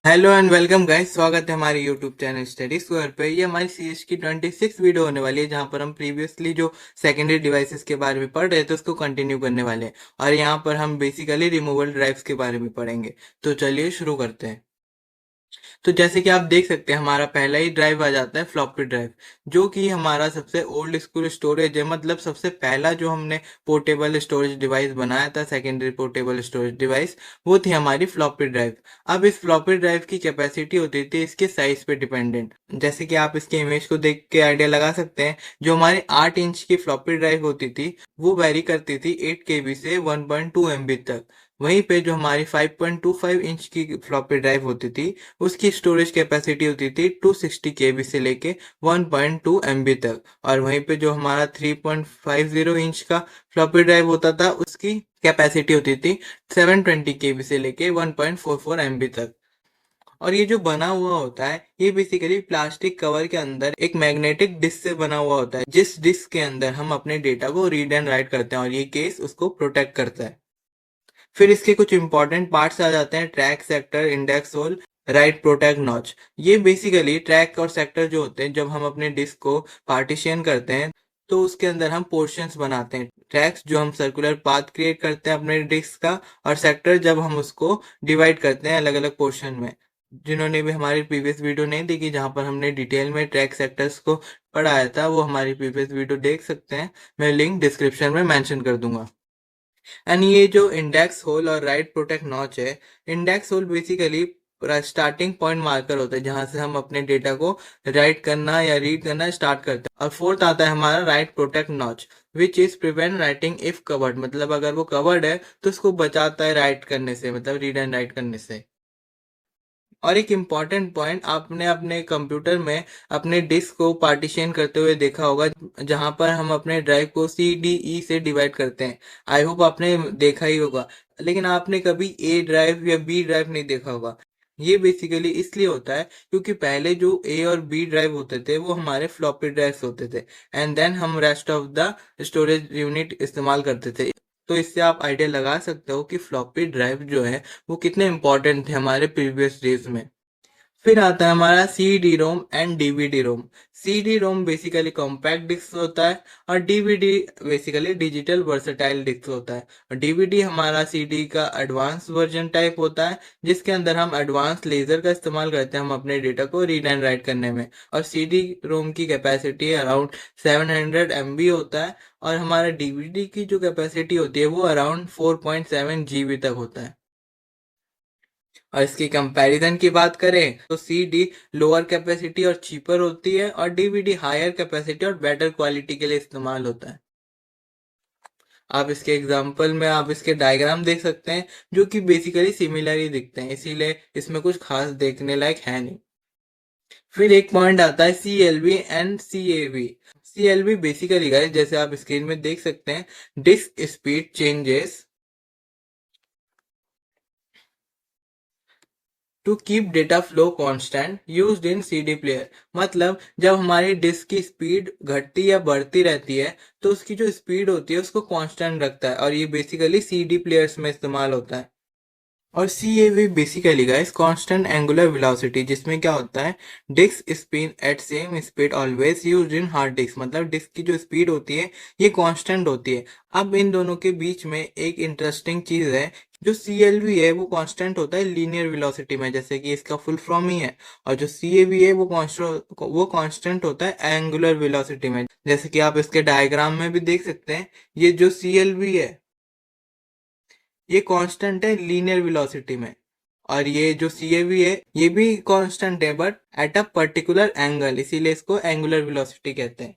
Hello and welcome guys, स्वागत है हमारे यूट्यूब चैनल स्टडी स्क्वायर पे। ये हमारी सीरीज की 26 वीडियो होने वाली है, जहां पर हम प्रीवियसली जो सेकेंडरी डिवाइसेस के बारे में पढ़ रहे थे उसको कंटिन्यू करने वाले हैं। और यहाँ पर हम बेसिकली रिमूवल ड्राइव्स के बारे में पढ़ेंगे। तो चलिए शुरू करते हैं। तो जैसे कि आप देख सकते हैं, हमारा पहला ही ड्राइव आ जाता है फ्लॉपी ड्राइव, जो कि हमारा सबसे ओल्ड स्कूल स्टोरेज है। मतलब सबसे पहला जो हमने पोर्टेबल स्टोरेज डिवाइस बनाया था, सेकेंडरी पोर्टेबल स्टोरेज डिवाइस, वो थी हमारी फ्लॉपी ड्राइव। अब इस फ्लॉपी ड्राइव की कैपेसिटी होती थी इसके साइज पे डिपेंडेंट। जैसे कि आप इसके इमेज को देख के आइडिया लगा सकते हैं, जो हमारी 8 इंच की फ्लॉपी ड्राइव होती थी वो वेरी करती थी 8 KB से 1.2 MB तक। वहीं पे जो हमारी 5.25 इंच की फ्लॉपी ड्राइव होती थी, उसकी स्टोरेज कैपेसिटी होती थी 260 KB से लेके 1.2 MB तक। और वहीं पे जो हमारा 3.50 इंच का फ्लॉपी ड्राइव होता था, उसकी कैपेसिटी होती थी 720 KB से लेके 1.44 MB तक। और ये जो बना हुआ होता है, ये बेसिकली प्लास्टिक कवर के अंदर एक मैग्नेटिक डिस्क से बना हुआ होता है, जिस डिस्क के अंदर हम अपने डेटा को रीड एंड राइट करते हैं, और ये केस उसको प्रोटेक्ट करता है। फिर इसके कुछ इंपॉर्टेंट पार्ट्स आ जाते हैं: track, sector, index hole, write, protect, notch. ये बेसिकली ट्रैक और सेक्टर जो होते हैं, जब हम अपने डिस्क को पार्टीशन करते हैं तो उसके अंदर हम पोर्शंस बनाते हैं। ट्रैक्स जो हम सर्कुलर पाथ क्रिएट करते हैं अपने डिस्क का, और सेक्टर जब हम उसको डिवाइड करते हैं अलग अलग पोर्शन में। जिन्होंने भी हमारी प्रीवियस वीडियो नहीं देखी, जहां पर हमने डिटेल में ट्रैक सेक्टर्स को पढ़ाया था, वो हमारी प्रीवियस वीडियो देख सकते हैं। मैं लिंक डिस्क्रिप्शन में मेंशन कर दूंगा। एंड ये जो इंडेक्स होल और राइट प्रोटेक्ट नॉच है, index hole basically starting point marker होता है, जहां से हम अपने डेटा को राइट करना या रीड करना स्टार्ट करते हैं। और फोर्थ आता है हमारा right protect notch, which is prevent writing if covered. मतलब अगर वो कवर्ड है तो उसको बचाता है राइट करने से, मतलब रीड एंड राइट करने से। और एक इम्पॉर्टेंट पॉइंट, आपने अपने कंप्यूटर में अपने डिस्क को पार्टीशन करते हुए देखा होगा, जहां पर हम अपने ड्राइव को CDE से डिवाइड करते हैं। आई होप आपने देखा ही होगा। लेकिन आपने कभी ए ड्राइव या बी ड्राइव नहीं देखा होगा। ये बेसिकली इसलिए होता है क्योंकि पहले जो ए और बी ड्राइव होते थे वो हमारे फ्लॉपी ड्राइव्स होते थे, एंड देन हम rest of the storage unit इस्तेमाल करते थे। तो इससे आप आइडिया लगा सकते हो कि फ्लॉपी ड्राइव जो है वो कितने इंपॉर्टेंट थे हमारे प्रीवियस डेज में। फिर आता है हमारा C D ROM and DVD ROM. C D ROM basically compact disc होता है, और DVD basically digital versatile disc होता है। और डीवीडी हमारा सीडी का एडवांस वर्जन टाइप होता है, जिसके अंदर हम एडवांस लेजर का इस्तेमाल करते हैं हम अपने डेटा को रीड एंड राइट करने में। और सी डी रोम की कैपेसिटी अराउंड 700 MB होता है, और हमारा डीवीडी की जो कैपेसिटी होती है वो अराउंड 4.7 GB तक होता है। और इसकी कंपैरिजन की बात करें तो सी डी लोअर कैपेसिटी और चीपर होती है, और डीवीडी हायर कैपेसिटी और बेटर क्वालिटी के लिए इस्तेमाल होता है। आप इसके एग्जाम्पल में आप इसके डायग्राम देख सकते हैं, जो कि बेसिकली सिमिलर ही दिखते हैं, इसीलिए इसमें कुछ खास देखने लायक है नहीं। फिर एक पॉइंट आता है CLB and CAV। CLB basically guys, जैसे आप स्क्रीन में देख सकते हैं, disk speed changes to keep data flow constant used in CD player. मतलब जब हमारी डिस्क की स्पीड घटती या बढ़ती रहती है, तो उसकी जो स्पीड होती है उसको कांस्टेंट रखता है, और ये बेसिकली CD प्लेयर्स में इस्तेमाल होता है। और CAV basically guys constant angular velocity, जिसमें क्या होता है, disk spin at same speed always used in hard disk. मतलब डिस्क की जो स्पीड होती है ये कांस्टेंट होती है। अब इन दोनों के बीच में एक इंटरेस्टिंग चीज है, जो CLV है वो कांस्टेंट होता है लीनियर वेलोसिटी में, जैसे कि इसका फुल फॉर्म ही है। और जो CAV है वो कांस्टेंट होता है एंगुलर वेलोसिटी में, जैसे कि आप इसके डायग्राम में भी देख सकते हैं। ये जो CLV है ये कांस्टेंट है लीनियर वेलोसिटी में, और ये जो CAV है ये भी कांस्टेंट है, but at a particular angle, इसीलिए इसको एंगुलर वेलोसिटी कहते हैं।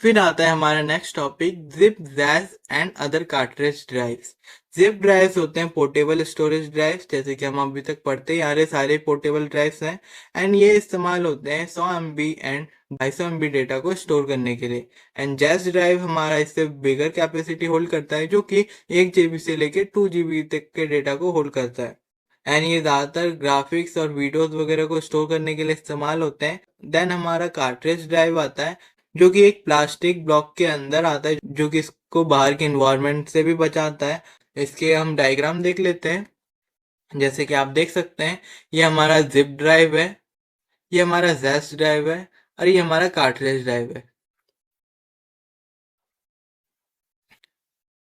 फिर आता है हमारा next topic, zip, jazz and other cartridge drives. Zip drives होते हैं पोर्टेबल स्टोरेज ड्राइव्स, जैसे कि हम अभी तक पढ़ते ही आ रहे सारे पोर्टेबल ड्राइव्स हैं। एंड ये इस्तेमाल होते हैं 100 MB एंड 250 MB डेटा को स्टोर करने के लिए। एंड जैज ड्राइव हमारा इससे बिगर कैपेसिटी होल्ड करता है, जो कि 1 GB से लेके 2 GB तक के डेटा को होल्ड करता है। एंड ये ज़्यादातर ग्राफिक्स और वीडियोस वगैरह को स्टोर करने के लिए इस्तेमाल होते हैं। देन हमारा कार्ट्रिज ड्राइव आता है, जो कि एक प्लास्टिक ब्लॉक के अंदर आता है, जो कि इसको बाहर के इन्वायरमेंट से भी बचाता है। इसके हम डायग्राम देख लेते हैं। जैसे कि आप देख सकते हैं, ये हमारा जिप ड्राइव है, ये हमारा जैश ड्राइव है, और ये हमारा कार्टरिज ड्राइव है।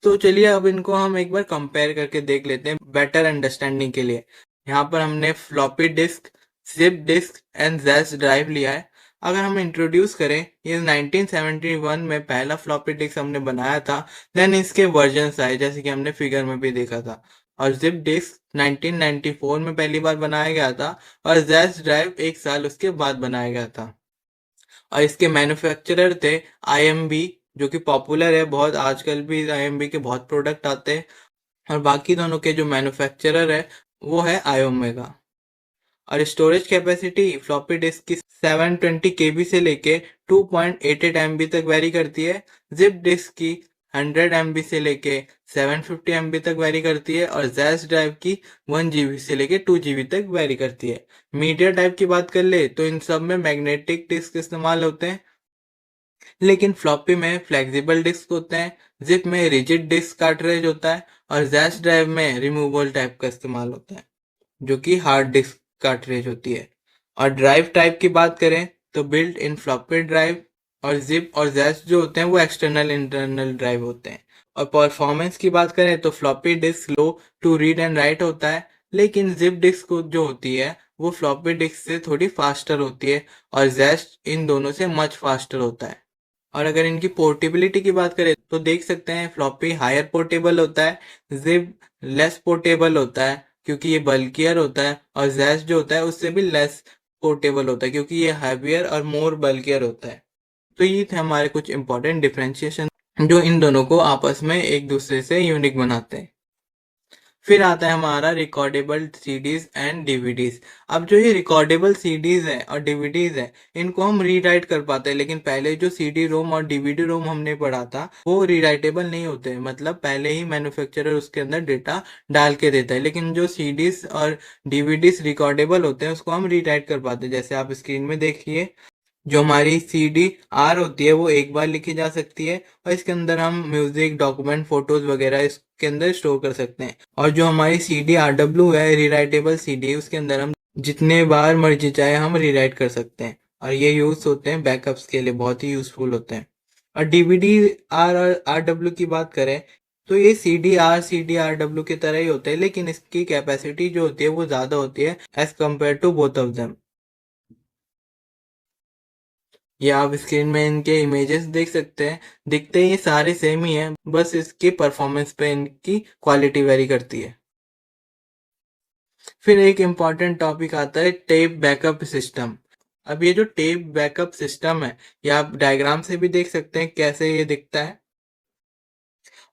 तो चलिए अब इनको हम एक बार कंपेयर करके देख लेते हैं बेटर अंडरस्टैंडिंग के लिए। यहाँ पर हमने floppy disk, zip disk and Jaish drive लिया है। अगर हम इंट्रोड्यूस करें, ये 1971 में पहला फ्लॉपी डिस्क हमने बनाया था। देन इसके वर्जन्स आए, जैसे कि हमने फिगर में भी देखा था। और जिप डिस्क 1994 में पहली बार बनाया गया था, और जैश ड्राइव एक साल उसके बाद बनाया गया था। और इसके मैन्युफैक्चरर थे आईएमबी, जो कि पॉपुलर है बहुत, आजकल भी आईएमबी के बहुत प्रोडक्ट आते हैं। और बाकी दोनों के जो मैन्युफैक्चरर है वो है आयोमेगा। और स्टोरेज कैपेसिटी फ्लॉपी डिस्क की 720 केबी से लेके 2.88 एमबी तक वेरी करती है। जिप डिस्क की 100 एमबी से लेके 750 एमबी तक वेरी करती है, और जैश ड्राइव की 1 जीबी से लेके 2 जीबी तक वेरी करती है। मीडिया टाइप की बात कर ले तो इन सब में मैग्नेटिक डिस्क इस्तेमाल होते हैं, लेकिन फ्लॉपी में फ्लेक्सिबल डिस्क होते हैं, जिप में रिजिड डिस्क कार्ट्रिज होता है, और जैश ड्राइव में रिमूवेबल टाइप का इस्तेमाल होता है, जो कि हार्ड डिस्क कार्ट्रिज होती है। और ड्राइव टाइप की बात करें तो बिल्ट इन फ्लॉपी ड्राइव, और जिप और जैश जो होते हैं वो एक्सटर्नल इंटरनल ड्राइव होते हैं। और परफॉर्मेंस की बात करें तो floppy disk slow to read and write होता है, लेकिन जिप डिस्क जो होती है वो फ्लॉपी डिस्क से थोड़ी फास्टर होती है, और जैश इन दोनों से मच फास्टर होता है। और अगर इनकी पोर्टेबिलिटी की बात करें तो देख सकते हैं फ्लॉपी हायर पोर्टेबल होता है, जिप लेस पोर्टेबल होता है क्योंकि ये बल्कियर होता है, और जैश जो होता है उससे भी लेस पोर्टेबल होता है क्योंकि ये हैवियर और मोर बल्कियर होता है। तो ये थे हमारे कुछ इंपॉर्टेंट डिफरेंशिएशन जो इन दोनों को आपस में एक दूसरे से यूनिक बनाते हैं। फिर आता है हमारा रिकॉर्डेबल सीडीज एंड डीवीडीज। अब जो ये रिकॉर्डेबल सीडीज है और डीवीडीज है, इनको हम रीराइट कर पाते हैं, लेकिन पहले जो सीडी रोम और डीवीडी रोम हमने पढ़ा था वो रीराइटेबल नहीं होते, मतलब पहले ही मैन्युफैक्चरर उसके अंदर डेटा डाल के देता है। लेकिन जो सीडीज और डीवीडीज रिकॉर्डेबल होते हैं उसको हम रीराइट कर पाते हैं। जैसे आप स्क्रीन में देखिए, जो हमारी सी डी आर होती है वो एक बार लिखी जा सकती है, और इसके अंदर हम म्यूजिक, डॉक्यूमेंट, फोटोज वगैरह इसके अंदर स्टोर कर सकते हैं। और जो हमारी सी डी आर डब्ल्यू है, रीराइटेबल सी डी, उसके अंदर हम जितने बार मर्जी चाहे हम रीराइट कर सकते हैं, और ये यूज होते हैं बैकअप्स के लिए, बहुत ही यूजफुल होते हैं। और डीवीडी आर और आर डब्ल्यू की बात करें तो ये सी डी आर डब्ल्यू की तरह ही होते हैं, लेकिन इसकी कैपेसिटी जो होती है वो ज्यादा होती है as compared to both of them. ये आप स्क्रीन में इनके इमेजेस देख सकते हैं, दिखते ये सारे सेम ही हैं, बस इसकी परफॉर्मेंस पे इनकी क्वालिटी वेरी करती है। फिर एक इम्पॉर्टेंट टॉपिक आता है टेप बैकअप सिस्टम। अब ये जो टेप बैकअप सिस्टम है, ये आप डायग्राम से भी देख सकते हैं कैसे ये दिखता है।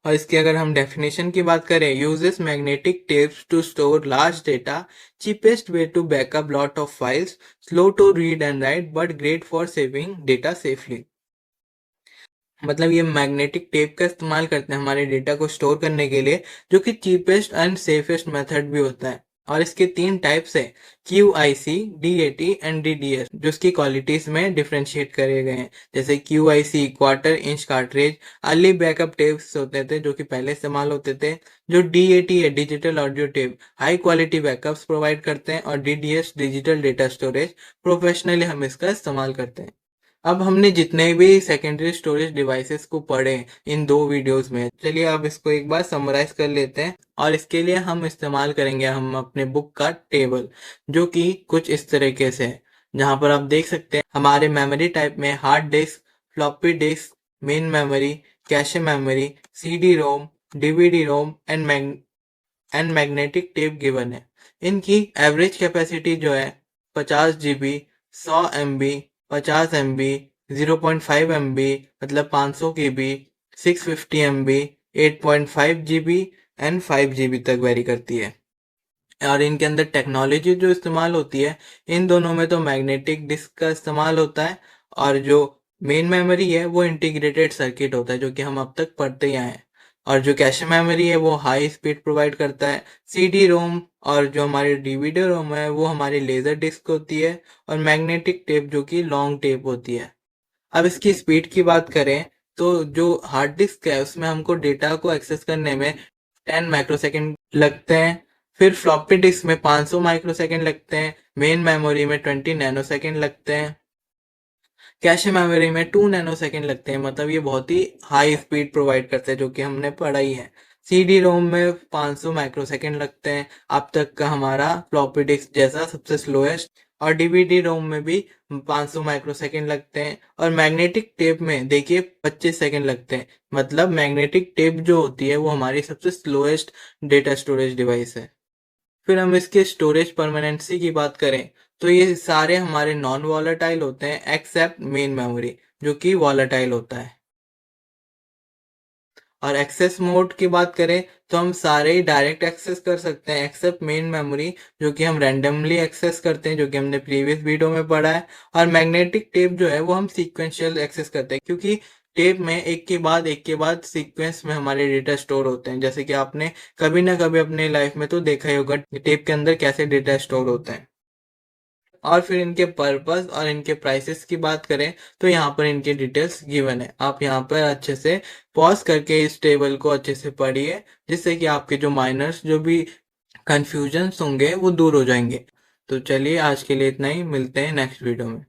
और इसकी अगर हम डेफिनेशन की बात करें, uses magnetic tapes to store large data, cheapest way to backup lot of files, slow to read and write but great for saving data safely। मतलब ये मैग्नेटिक टेप का इस्तेमाल करते हैं हमारे डेटा को स्टोर करने के लिए, जो कि चीपेस्ट एंड सेफेस्ट मेथड भी होता है। और इसके 3 टाइप्स है, QIC, DAT एंड DDS, जो इसकी क्वालिटीज में डिफ्रेंशिएट करे गए हैं। जैसे QIC quarter inch cartridge, early backup tapes होते थे जो कि पहले इस्तेमाल होते थे। जो DAT है, digital audio tape, high quality backups provide करते हैं। और DDS digital data storage, professionally हम इसका इस्तेमाल करते हैं। अब हमने जितने भी सेकेंडरी स्टोरेज डिवाइसेस को पढ़े इन 2 वीडियोस में, चलिए अब इसको एक बार समराइज कर लेते हैं। और इसके लिए हम इस्तेमाल करेंगे हम अपने बुक का टेबल, जो कि कुछ इस तरीके से है, जहां पर आप देख सकते हैं हमारे मेमोरी टाइप में hard disk, floppy disk, main memory, cache memory, CD ROM, DVD ROM and magnetic tape given है। इनकी एवरेज कैपेसिटी जो है 50 GB, 100 MB, 50 MB, 0.5 MB मतलब 500 KB, 650 MB, 8.5 GB and 5 GB तक वेरी करती है। और इनके अंदर टेक्नोलॉजी जो इस्तेमाल होती है, इन दोनों में तो मैग्नेटिक डिस्क का इस्तेमाल होता है, और जो मेन मेमोरी है वो इंटीग्रेटेड सर्किट होता है, जो कि हम अब तक पढ़ते ही आए हैं। और जो कैश मेमोरी है वो हाई स्पीड प्रोवाइड करता है। सीडी रोम और जो हमारी डीवीडी रोम है वो हमारी लेजर डिस्क होती है। और मैग्नेटिक टेप जो कि लॉन्ग टेप होती है। अब इसकी स्पीड की बात करें तो जो हार्ड डिस्क है उसमें हमको डेटा को एक्सेस करने में 10 माइक्रोसेकंड लगते हैं। फिर फ्लॉपी डिस्क में 500 माइक्रोसेकंड लगते हैं, मेन मेमोरी में 20 नैनोसेकंड लगते हैं, कैशे मेमोरी में 2 नैनोसेकंड लगते हैं। मतलब ये बहुत ही हाई स्पीड प्रोवाइड करते हैं, जो कि हमने पढ़ा ही है। सीडी रोम में 500 माइक्रोसेकंड लगते हैं, अब तक का हमारा फ्लॉपी डिस्क जैसा सबसे स्लोएस्ट। और डीवीडी रोम में भी 500 माइक्रोसेकंड लगते हैं। और मैग्नेटिक टेप में देखिए 25 सेकंड लगते हैं। मतलब मैग्नेटिक टेप जो होती है वो हमारी सबसे स्लोएस्ट डेटा स्टोरेज डिवाइस है। फिर हम इसके स्टोरेज परमानेंसी की बात करें तो ये सारे हमारे नॉन वॉलेटाइल होते हैं एक्सेप्ट मेन मेमोरी, जो कि वॉलेटाइल होता है। और एक्सेस मोड की बात करें तो हम सारे ही डायरेक्ट एक्सेस कर सकते हैं एक्सेप्ट मेन मेमोरी, जो कि हम रैंडमली एक्सेस करते हैं, जो कि हमने प्रीवियस वीडियो में पढ़ा है। और मैग्नेटिक टेप जो है वो हम सीक्वेंशियल एक्सेस करते हैं, क्योंकि टेप में एक के बाद सीक्वेंस में हमारे डेटा स्टोर होते हैं। जैसे कि आपने कभी ना कभी अपने लाइफ में तो देखा ही होगा टेप के अंदर कैसे डेटा स्टोर होते हैं। और फिर इनके पर्पस और इनके प्राइसेस की बात करें तो यहाँ पर इनके डिटेल्स गिवन है। आप यहाँ पर अच्छे से पॉज करके इस टेबल को अच्छे से पढ़िए, जिससे कि आपके जो माइनर्स जो भी कंफ्यूजन्स होंगे वो दूर हो जाएंगे। तो चलिए आज के लिए इतना ही, मिलते हैं नेक्स्ट वीडियो में।